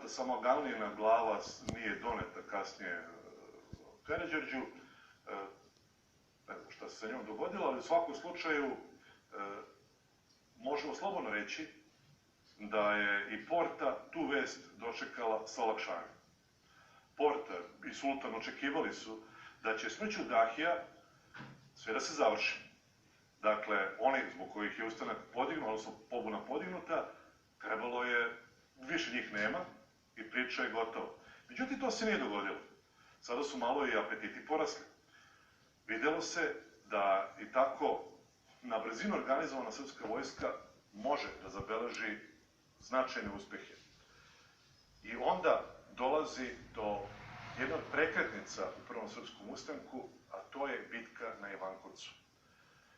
samo Galinina glava nije doneta kasnije Karađorđu, ne znam šta se sa njom dogodilo, ali u svakom slučaju možemo slobodno reći da je i Porta tu vest dočekala sa olakšanjem. Porta i sultan očekivali su da će smrću Dahija sve da se završi. Dakle, oni zbog kojih je ustanak podignut, odnosno pobuna podignuta, trebalo je, više njih nema i priča je gotova. Međutim, to se nije dogodilo. Sada su malo i apetiti porasli. Videlo se da i tako na brzinu organizovana srpska vojska može da zabeleži značajne uspehe. I onda dolazi do jedna od prekretnica u Prvom srpskom ustanku, a to je bitka na Ivankovcu.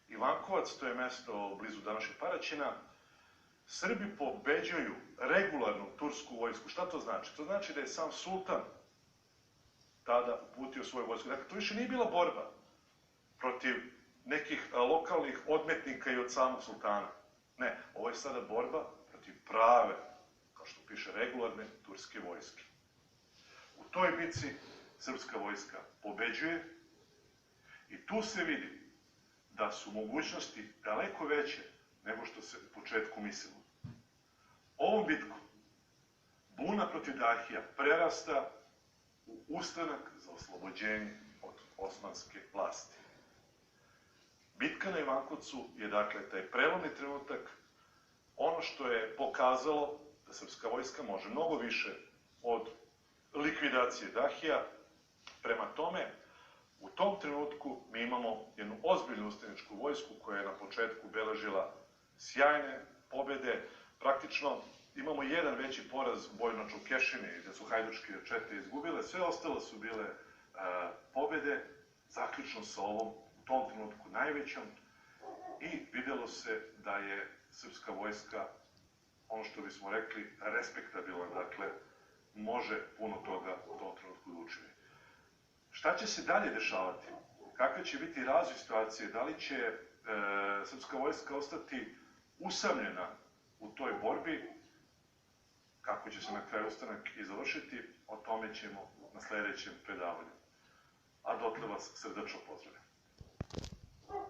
Ivankovac, to je mesto blizu današnjeg Paraćina, Srbi pobeđuju regularnu tursku vojsku. Šta to znači? To znači da je sam sultan tada uputio svoju vojsku. Dakle, to više nije bila borba protiv nekih lokalnih odmetnika i od samog sultana. Ne, ovo je sada borba protiv prave, kao što piše, regularne turske vojske. U toj bici srpska vojska pobeđuje i tu se vidi da su mogućnosti daleko veće nego što se u početku mislilo. Ovom bitkom buna protiv Dahija prerasta u ustanak za oslobođenje od osmanske vlasti. Bitka na Ivankovcu je, dakle, taj prelomni trenutak, ono što je pokazalo da srpska vojska može mnogo više od likvidacije Dahija. Prema tome, u tom trenutku mi imamo jednu ozbiljnu ustaničku vojsku koja je na početku beležila sjajne pobede. Praktično imamo jedan veći poraz u boju na Čukešini, gde su hajdučke čete izgubile, sve ostalo su bile pobede, zaključno sa ovom, u tom trenutku najvećom, i videlo se da je srpska vojska, ono što bismo rekli, respektabilna, dakle, može puno toga u tom trenutku da učini. Šta će se dalje dešavati? Kakva će biti razvoj situacije? Da li će srpska vojska ostati usamljena u toj borbi? Kako će se na kraju ustanak i završiti? O tome ćemo na sledećem predavanju. A dotle vas srdačno pozdravljam.